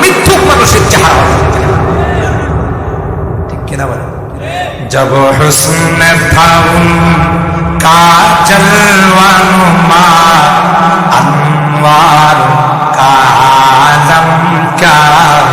মিথ্যুক মানুষের চেহারা ঠিক কিনা বলে जब हुस्न था उनका जलवा नुमा अनवार का आलम क्या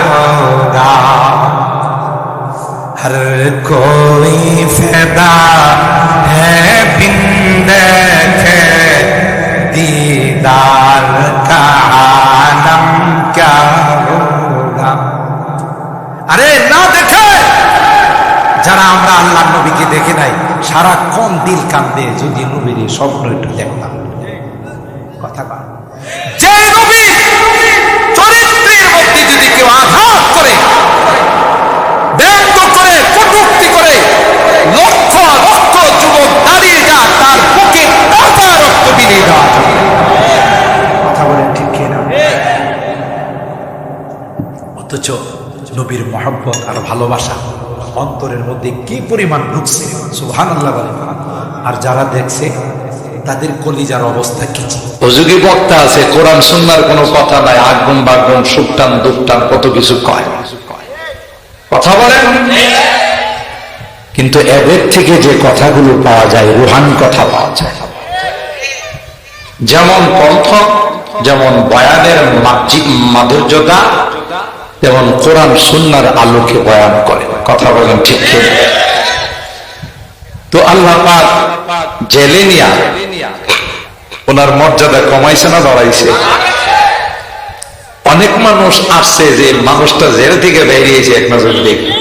होगा हर कोई फिदा है बिन देखे दीदार का आलम क्या होगा अरे ना देखे যারা আমরা আল্লাহর নবীকে দেখে নাই সারাক্ষণ দিল কান্দে যদি নবীর স্বপ্ন একটু দেখতাম কথা বল যে নবী চরিত্রের মধ্যে যদি কেউ আঘাত করে ব্যঙ্গ করে কটূক্তি করে লক্ষ লক্ষ যুবক দাঁড়িয়ে যাক তার বুকে টাকা রক্ত বিলিয়ে দেওয়া কথা বলেন ঠিক কিনা অথচ নবীর মহব্বত আর ভালোবাসা অন্তরের মধ্যে কি পরিমাণ ঢুকছে সুবহানাল্লাহ বলেন আর যারা দেখছে তাদের কলিজার অবস্থা কি হুজুরি বক্তা আছে কোরআন সুন্নাহর কোনো কথা নাই আগুন বাগুন সুকটান দুকটান কত কিছু কয় কথা বলেন কিন্তু এদের থেকে যে কথাগুলো পাওয়া যায় রুহানি কথা পাওয়া যায় যেমন কণ্ঠ যেমন বয়ানের মাধুর্যতা যেমন কোরআন সুন্নাহর আলোকে বয়ান করে কথা বলেন ঠিক ঠিক তো আল্লাহ পাক জেলে নিয়া ওনার মর্যাদা কমাইছে না বাড়াইছে অনেক মানুষ আসছে যে মানুষটা জেল থেকে বেরিয়েছে এক নজর দেখে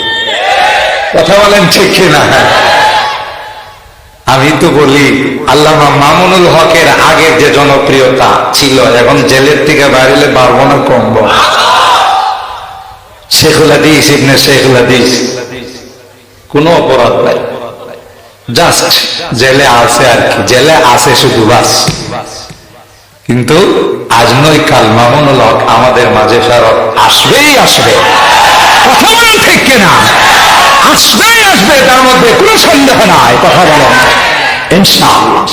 কথা বলেন ঠিক কিনা আমি তো বলি আল্লামা মামুনুল হকের আগের যে জনপ্রিয়তা ছিল এখন জেলের থেকে বাইরে পারবো না কমবো শেখুল হাদিস ইবনে শেখুল হাদিস কোন অপরাধ নাই জাস্ট জেলে আছে আর কি জেলে আছে শুধু বাস কিন্তু আজ নয় কাল মামুনুল হক আমাদের মাঝে ফেরত আসবেই আসবে কথা বলেন ঠিক কিনা আসবেই আসবে তার মধ্যে কোনো সন্দেহ নাই কথা বলেন ইনশাআল্লাহ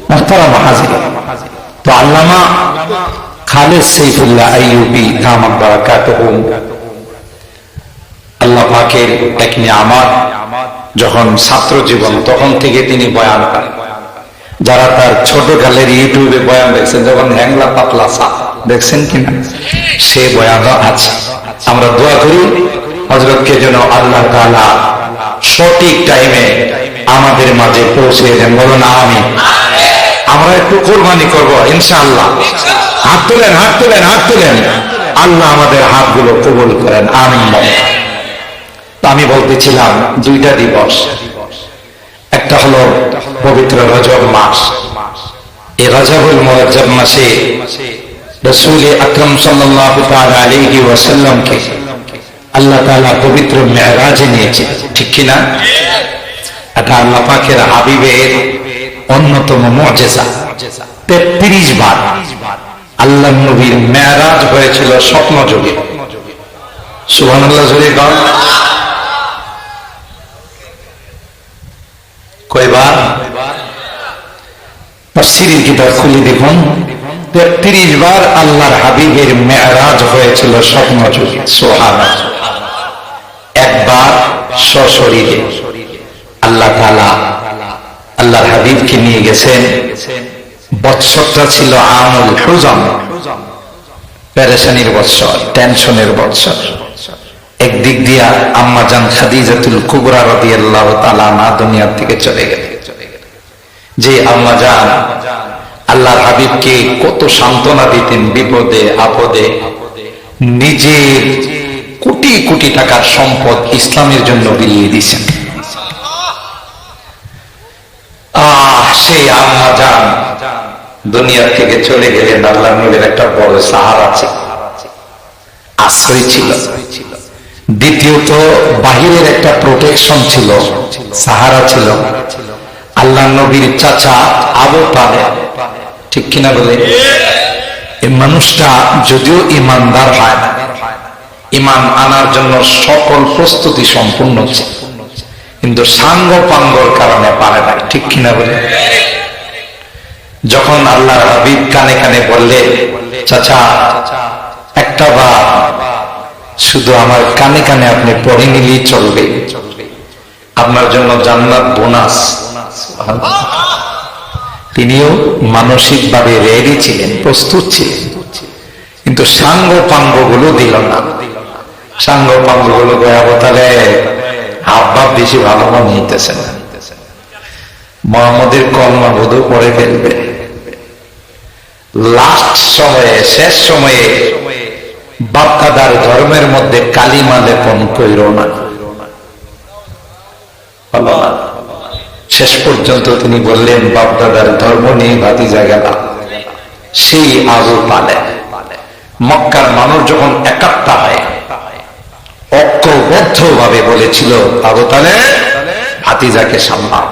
মুহতারাম হাজির তো আল্লামা খালেদ সাইফুল্লাহ আইয়ুবী দামাত বারাকাতুহু আল্লাহ পাকের এক নিয়ামত যখন ছাত্র জীবন তখন থেকে তিনি বয়ান করেন যারা তার ছোটকালের ইউটিউবে বয়ান দেখছেন যখন হ্যাংলা পাতলা সাপ দেখছেন কিনা সে বয়ানও আছে আমরা দোয়া করি হযরতকে যেন আল্লাহ তাআলা সঠিক টাইমে আমাদের মাঝে পৌঁছে দেন বলুন আমিন আমরা একটু কুরবানি করব ইনশাআল্লাহ হাত তুলেন হাত তুলেন হাত তুলেন আল্লাহ আমাদের হাতগুলো কবুল করেন আমিন আমি বলতেছিলাম দুইটা দিবস একটা হলো পবিত্র রজব মাস এই রজবুল মুআজ্জব মাসে রাসূল আকরাম সাল্লাল্লাহু তাআলা আলাইহি ওয়াসাল্লামকে আল্লাহ তাআলা পবিত্র মেরাজে নিয়েছে ঠিক কি না এটা আল্লাহ পাকের হাবিবের অন্যতম মুআজিজা 33 বার আল্লাহ নবীর মেরাজ হয়েছিল স্বপ্ন যোগে সুবহানাল্লাহ জোরে গান কয়বার তাফসীরের কিতাব খুলে দেখুন 33 বার আল্লাহর হাবিবের মেরাজ হয়েছিল স্বপ্ন যোগে সুবহানাল্লাহ একবার সশরীরে আল্লাহ তাআলা আল্লাহর হাবিবকে নিয়ে গেছেন বৎসরটা ছিল আমুল হুজাম পেরেশানির বৎসর টেনশনের বৎসর একদিক দিয়া আম্মা জান খাদিজাতুল কুবরা রাদিয়াল্লাহু তাআলা আনহা দুনিয়া থেকে চলে গেলেন যে আম্মা জান আল্লাহর হাবিবকে কত সান্ত্বনা দিতেন বিপদে আপদে নিজের কোটি কোটি টাকার সম্পদ ইসলামের জন্য বিলিয়ে দিয়েছেন সেই আম্মা জান দুনিয়া থেকে চলে গেলেন আল্লাহর নবীর একটা বড় সাহারা ছিল আশ্রয় ছিল দ্বিতীয়ত বাহিরের একটা প্রোটেকশন ছিল সাহারা ছিল আল্লাহর নবীর চাচা আবু তালেব ঠিক কিনা বলে এই মানুষটা যদিও ইমানদার হয় না ইমান আনার জন্য সকল প্রস্তুতি সম্পূর্ণ ছিল কিন্তু সাঙ্গ পাঙ্গর কারণে পারে না ঠিক কিনা বলে যখন আল্লাহর হাবিব কানে কানে বললেন চাচা একটা বার শুধু আমার কানে কানে আপনি পড়ে নিলেই চলবে, আপনার জন্য জান্নাত বোনাস। তিনিও মানসিকভাবে রেডি ছিলেন, প্রস্তুত ছিলেন, কিন্তু সাঙ্গ পাঙ্গ গুলো দিল না। সাঙ্গ পাঙ্গ গুলো গয়াবো, তাহলে আব্বা বেশি ভালো মনে হইতেছে না, মোহাম্মদের কলমা বোধ পড়ে ফেলবে। লাস্ট সময়ে, শেষ সময়ে বাপদাদার ধর্মের মধ্যে কালিমা লেপন কইর না, হলো না। শেষ পর্যন্ত তিনি বললেন, বাপদাদার ধর্ম নিয়ে ভাতিজা গেল। সেই আবু তালেব, মক্কার মানুষ যখন একাত্তা হয়, ঐক্যবদ্ধ ভাবে বলেছিল, আবু তালেব ভাতিজাকে সামলাও,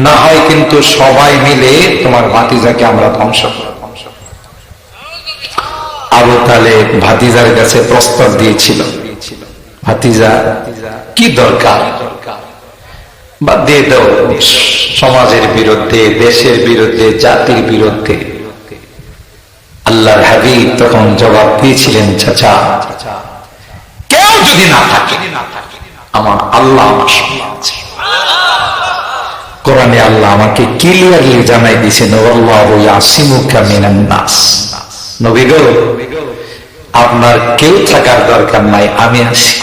না হয় কিন্তু সবাই মিলে তোমার ভাতিজাকে আমরা ধ্বংস করব। আবু তালেব ভাতিজার কাছে প্রস্তাব দিয়েছিল, ভাতিজা কি দরকার, বাদ দিয়ে দাও, সমাজের বিরুদ্ধে, দেশের বিরুদ্ধে, জাতির বিরুদ্ধে। আল্লাহর হাবিব তখন জবাব দিয়েছিলেন, চাচা কেউ যদি না থাকে, আমার আল্লাহ আমার সঙ্গে আছে। কোরআনে আল্লাহ আমাকে ক্লিয়ারলি জানাই দিয়েছেন, আল্লাহু ইয়াসিমুকা মিনান নাস। নবী গো, আপনার কেউ থাকার দরকার নাই, আমি আছি।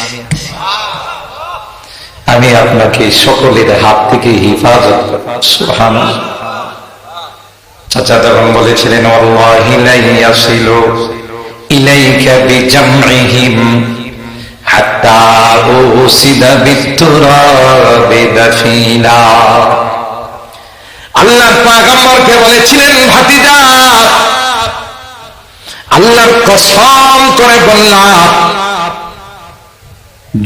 আমি আপনাকে সকলের হাত থেকে হিফাজত করব। সুবহানাল্লাহ। চাচা তখন বলেছিলেন, ওয়াল্লাহি লা ইয়াসিলু ইলাইকা বিজামইহিম হাত্তা উসিদা বিতুরাবি দাফিনা। আল্লাহ পয়গম্বরকে বলেছিলেন, ভাতিজা আল্লাহর কসম করে বললাম,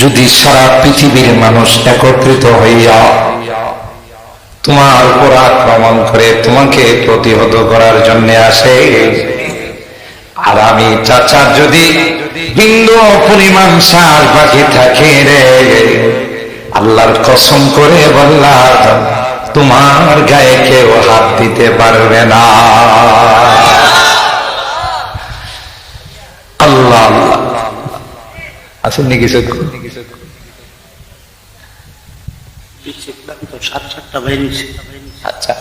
যদি সারা পৃথিবীর মানুষ একত্রিত হইয়া তোমার উপর আক্রমণ করে তোমাকে প্রতিহত করার জন্য আসে, আর আমি চাচার যদি বিন্দু পরিমাণ সার বাকি থাকে রে, আল্লাহর কসম করে বললাম, তোমার গায়ে কেউ হাত দিতে পারবে না। আল্লাহ আল্লাহ। আসেননি কিছু? আচ্ছা,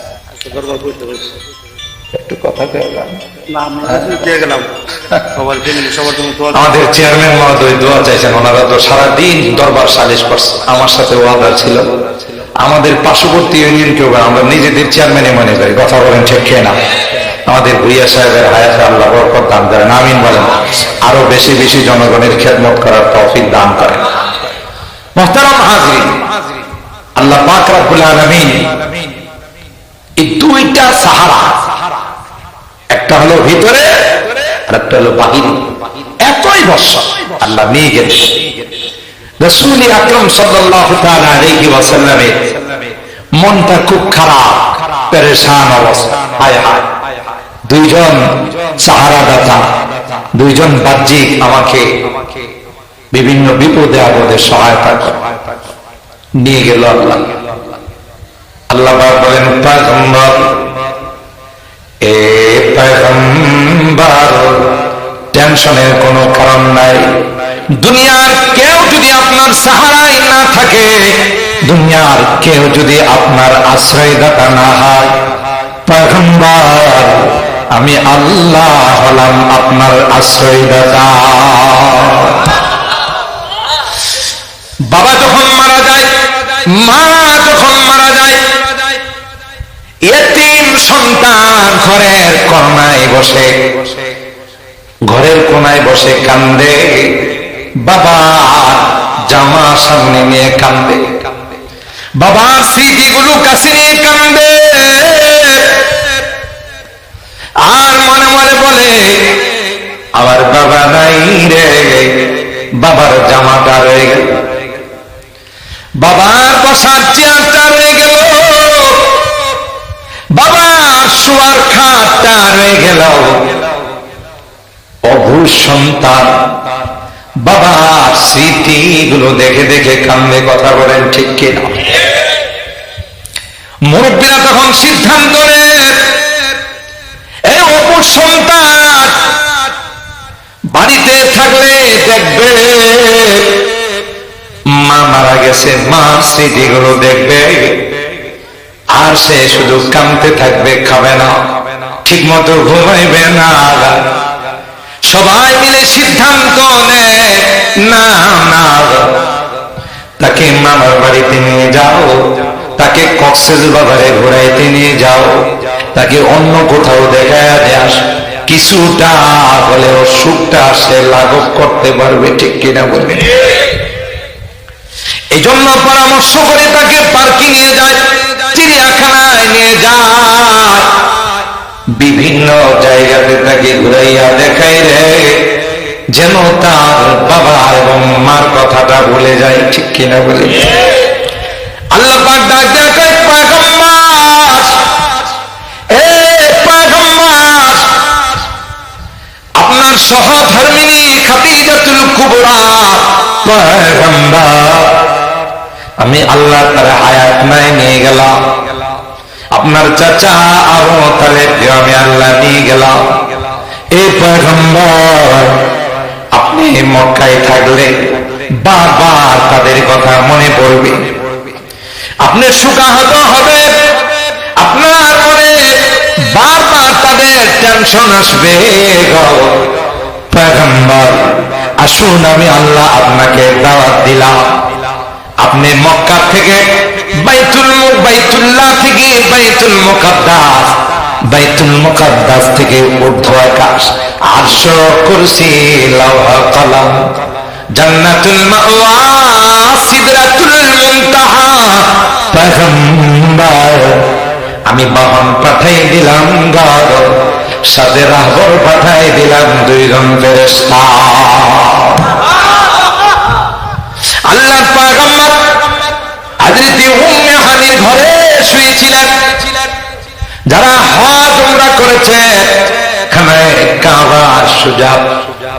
একটু কথা আমাদের চেয়ারম্যান মহোদয় দোয়া চাইছেন, ওনারা তো সারাদিন দরবার সালিশ করছে, আমার সাথে ওয়াদা ছিল। আমাদের পার্শ্ববর্তী ইউনিয়ন কেউ, আমরা নিজেদের চেয়ারম্যানে মনে করি, কথা বলেন ঠিক না? আমাদের ভুইয়া সাহেবের হায়াতে আল্লাহ বরকত দান করেন, আমিন বলেন। আরো বেশি বেশি জনগণের খেদমত করার তৌফিক দান করেন। মুহতারাম হাজিরিন, আল্লাহ পাক রব্বুল আলামিন এই দুইটা সাহারা, একটা হলো ভিতরে আর একটা হলো বাহিরে, একই বছর আল্লাহ নিয়ে গেলেন। রাসূল আকরাম সাল্লাল্লাহু তাআলা আলাইহি ওয়াসাল্লামের মনটা খুব খারাপ, পেরেশান অবস্থা। হায় হায়, দুইজন সাহারা দাতা, দুইজন বাহ্যিক আমাকে বিভিন্ন বিপদে আপদে সহায়তা করে নিয়ে গেল আল্লাহ। আল্লাহ বলেন, পয়গম্বর, এ পয়গম্বর, টেনশনের কোনো কারণ নাই। দুনিয়ার কেউ যদি আপনার সাহারায় না থাকে, দুনিয়ার কেউ যদি আপনার আশ্রয়দাতা না হয়, পয়গম্বর আমি আল্লাহ হলাম আপনার আশ্রয়দাতা। বাবা যখন মারা যায়, মা যখন মারা যায়, এতিম সন্তান ঘরের কোনায় বসে কান্দে, বাবা জামা সামনে নিয়ে কান্দে, বাবার স্মৃতিগুলো কাছে নিয়ে কান্দে, আর মনে মনে বলে, আমার বাবা নাই রে, বাবার জামাটা রয়ে গেল, বাবার বসার চেয়ারটা রয়ে গেল, বাবার শোয়ার খাটটা রয়ে গেল। অবুঝ সন্তান বাবার স্মৃতিগুলো দেখে দেখে কান্দে। কথা বলেন ঠিক কিনা? মুরব্বীরা তখন সিদ্ধান্ত নেয়, এই অবুঝ সন্তান দেখবে, মা মারা গেছে, মার স্মৃতিগুলো দেখবে, আর সে শুধু কাঁদতে থাকবে, খাবে না, ঠিক মতো ঘুমাইবে না। সবাই মিলে সিদ্ধান্ত নেয়, না না, তাকে মামার বাড়িতে নিয়ে যাও, তাকে কক্সবাজারে ঘুরাইতে নিয়ে যাও, তাকে অন্য কোথাও দেখায় দেয়াস, কিছুটা হলেও সুখটা সে লাঘব করতে পারবে, ঠিক কিনা বলবে? এই জন্য পরামর্শ করে তাকে পার্কে নিয়ে যায়, চিড়িয়াখানায় নিয়ে যায়, বিভিন্ন জায়গাতে তাকে ঘুরাইয়া দেখাই রে, যেন তার বাবা এবং মার কথাটা ভুলে যায়, ঠিক কিনা বলে? আল্লাহ পাক ডাক দেয়া কয়, পয়গম্বর, এ পয়গম্বর, আপনার সহধর্মিণী খাদিজাতুল কুবরা, পয়গম্বর, আমি আল্লাহ তার হায়াত নাই নিয়ে গেলাম, আপনার চাচা আবু তালেবকে আমি আল্লাহ নিয়ে গেলাম। এই পয়গম্বর, আপনি মক্কায় থাকলে বারবার তাদের কথা মনে পড়বে, আপনি শোকাহত হবে, আপনার মনে বারবার তাদের টেনশন আসবে। পয়গম্বর, আসুন আমি আল্লাহ আপনাকে দাওয়াত দিলাম, আপনি মক্কা থেকে বাইতুল্লাহ থেকে বাইতুল মুকাদ্দাস থেকে ঊর্ধ্ব আকাশ, আরশ, কুরসি, লওহ, কলম, জান্নাতুল মাওয়া, সিদরাতুল মুনতাহা, পয়গম্বর আমি বাহন পাঠাই দিলাম, সাথে রাহবর পাঠাই দিলাম, 2 জন ফেরেশতা। আল্লাহর পয়গম্বর হযরত উম্মে হানির ঘরে শুয়েছিলেন। যারা হজ উমরা করেছে, খানায় কাবা সোজা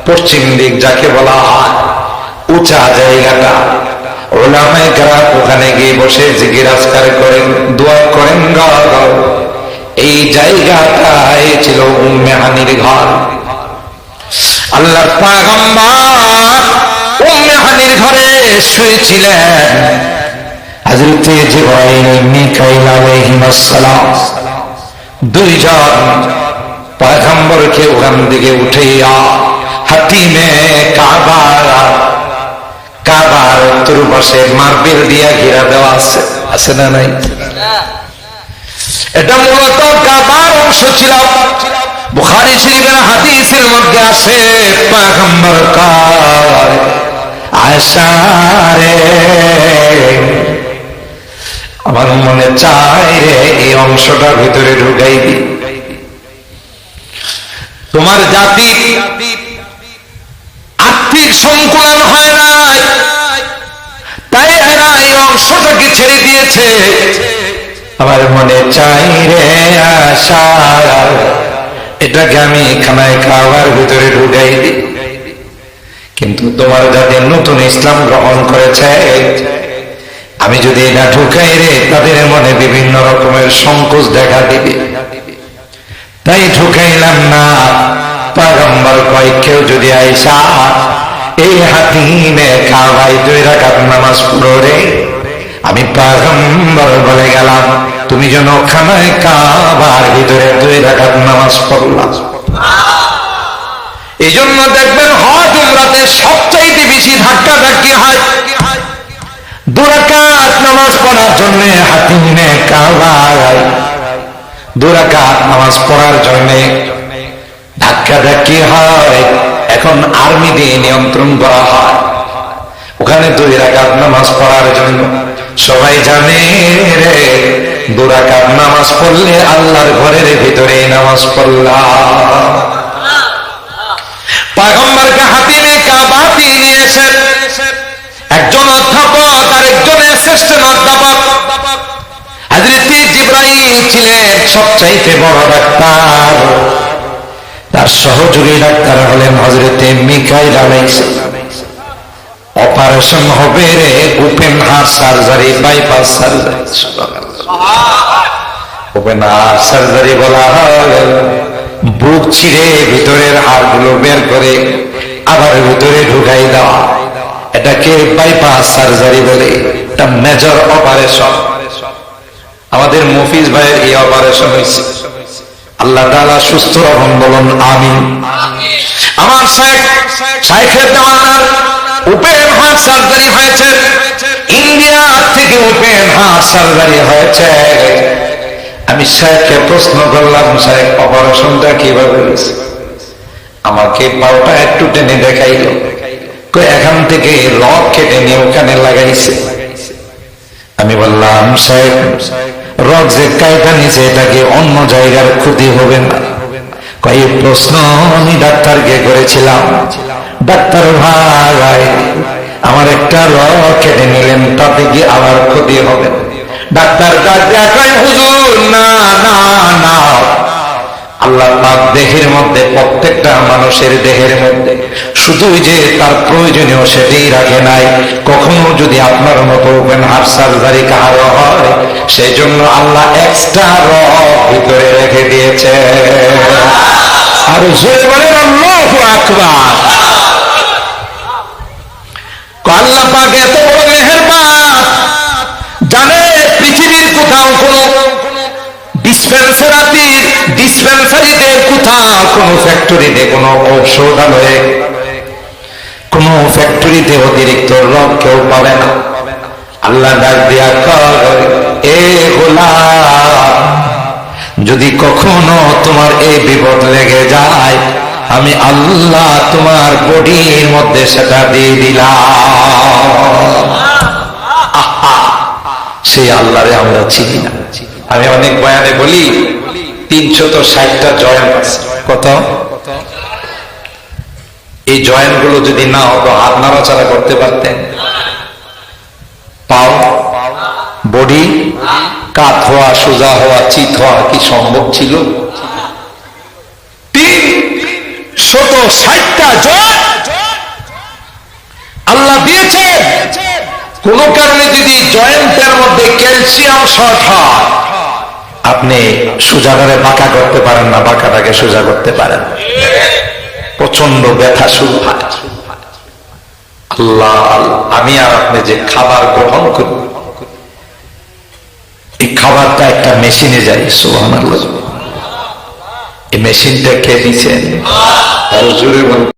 পশ্চিম দিক যাকে বলা হয়, উঁচা জায়গাটা, উলামায়ে কেরাম ওখানে গিয়ে বসে জিকির আজকার করেন, দোয়া করেন। এই জায়গাটাই ছিল উম্মে হানির ঘর। আল্লাহর পয়গম্বর উম্মে হানির ঘরে শুয়েছিলেন। হযরত জিবরাইল, মিকাইল আলাইহিস সালাম 2 জন পয়গম্বরকে ওখান থেকে উঠাইয়া হাতিমে কাবার চতুর্পাশে মার্বেল দিয়া ঘেরা দেওয়া আছে, আছে না নাই? এটা মূলত কাবার অংশ ছিল। বুখারী শরীফের হাদিসের মধ্যে আছে, পয়গম্বর কয়, আয়েশা রে, আমার মনে চায় রে এই অংশটার ভিতরে ঢুকাই দি। তোমার জাতি আর্থিক সংকুলন হয় নাই, তাই এরা এই অংশটাকে ছেড়ে দিয়েছে। আমার মনে চাই রে আশা, এটাকে আমি খানায় খাওয়ার ভিতরে ঢুকাই দি। কিন্তু তোমার জাতি নতুন ইসলাম গ্রহণ করেছে, আমি যদি এটা ঢুকাই রে, তাদের মনে বিভিন্ন রকমের সংকোচ দেখা দিবে, তাই ঢুকাইলাম না। পয়গম্বর কয়, কেউ যদি আইসা এই হাতিমে কাবায় 2 রাকাত নামাজ পড়ো রে, আমি পয়গম্বর বলে গেলাম, তুমি যেন খানায় কাবার ভিতরে 2 রাকাত নামাজ পড়লা। এই জন্য দেখবেন হজ উমরাতে সবচাইতে বেশি ধাক্কাধাক্কি হয় 2 রাকাত নামাজ পড়ার জন্য। হাতিমে কাবায় 2 রাকাত নামাজ পড়ার জন্য ধাক্কাধাক্কি হয়। এখন আর্মি দিয়ে নিয়ন্ত্রণ করা হয়, ওখানে 2 রাকাত নামাজ পড়ার জন্য। সবাই জানে রে, 2 রাকাত নামাজ পড়লে আল্লাহর ঘরের ভিতরে নামাজ পড়লাম। পয়গম্বরকে হাতিমে কাবা দিয়ে নিয়েছেন একজন অধ্যাপক আর একজন অ্যাসিস্ট্যান্ট অধ্যাপক। হযরত জিবরাইল ছিলেন সবচাইতে বড় ডাক্তার, তার সহযোগী ডাক্তার হলেন হযরত মিকাইল আলাইহিস সালাম। অপারেশন হবে রে, open heart surgery, bypass surgery. Open heart surgery বলা হয়, বুক ছিঁড়ে ভিতরের হাড়গুলো বের করে আবার ভিতরে ঢুকাই দেওয়া, এটাকে বাইপাস সার্জারি বলে। এটা মেজর অপারেশন। আমাদের মফিজ ভাইয়ের এই অপারেশন হয়েছে, আল্লাহ তাআলা সুস্থ রাখুন, বলুন আমিন। আমার শাইখের জামানার ওপেন হার্ট সার্জারি হয়েছে, ইন্ডিয়া থেকে ওপেন হার্ট সার্জারি হয়েছে। আমি শাইখকে প্রশ্ন করলাম, শাইখ অপারেশনটা কিভাবে হয়েছে? আমাকে পাওটা একটু টেনে দেখাইল, এখান থেকে রক কেটে নিয়ে ওখানে লাগাইছে। আমি বললাম, শাইখ রক যে কাইটা নিচে এটাকে অন্য জায়গার ক্ষতি হবে না? এই প্রশ্ন আমি ডাক্তারকে করেছিলাম। ডাক্তার ভাই, আমার একটা রক কেটে নিলেন, তাতে কি আমার ক্ষতি হবে? ডাক্তার ডাক্তার, হুজুর না না না, আল্লাহ পাক দেহের মধ্যে, প্রত্যেকটা মানুষের দেহের মধ্যে শুধু যে তার প্রয়োজনীয় সেটাই রাখে নাই। কখনো যদি আপনার মতো ওপেন হার্ট সার্জারি কারো হয়, সেই জন্য আল্লাহ এক্সট্রা রক ভিতরে রেখে দিয়েছে। আর জোরে বলেন আল্লাহু আকবার। আল্লাহ পাক এত বড় মেহেরবান, জানে পৃথিবীর কোথাও কোনো ডিসপেন্সারিতে, কোথাও কোনো ফ্যাক্টরিতে, কোনো ঔষধালয়ে, কোনো ফ্যাক্টরিতে অতিরিক্ত রক কেউ পাবে না। আল্লাহ ডাক দিয়া কয়, এ গোলাম, যদি কখনো তোমার এই বিপদ লেগে যায়, আমি আল্লাহ তোমার বডির মধ্যে সেটা দিয়ে দিলাম। সেই আল্লাহরে আমরা চিনি না। আমি অনেক বয়ানে বলি 360টা জয়েন্ট আছে। কত? এই জয়েন্ট গুলো যদি না হতো, হাত নাড়াচাড়া করতে পারতেন? পাও, বডি, কাত হওয়া, সোজা হওয়া, চিত হওয়া কি সম্ভব ছিল? 360টা জয়েন্ট আল্লাহ দিয়েছেন। কোন কারণে যদি জয়েন্টের মধ্যে ক্যালসিয়াম শর্ট হয়, আপনি সোজাটারে বাঁকা করতে পারেন না, বাঁকাটাকে সোজা করতে পারেন, প্রচন্ড ব্যথা শুরু হয়। আল্লাহ, আমি আর আপনি যে খাবার গ্রহণ করি, এই খাবারটা একটা মেশিনে যায়। সুবহানাল্লাহ। এই মেশিনটা কে দিচ্ছেন? জোরে বলুন।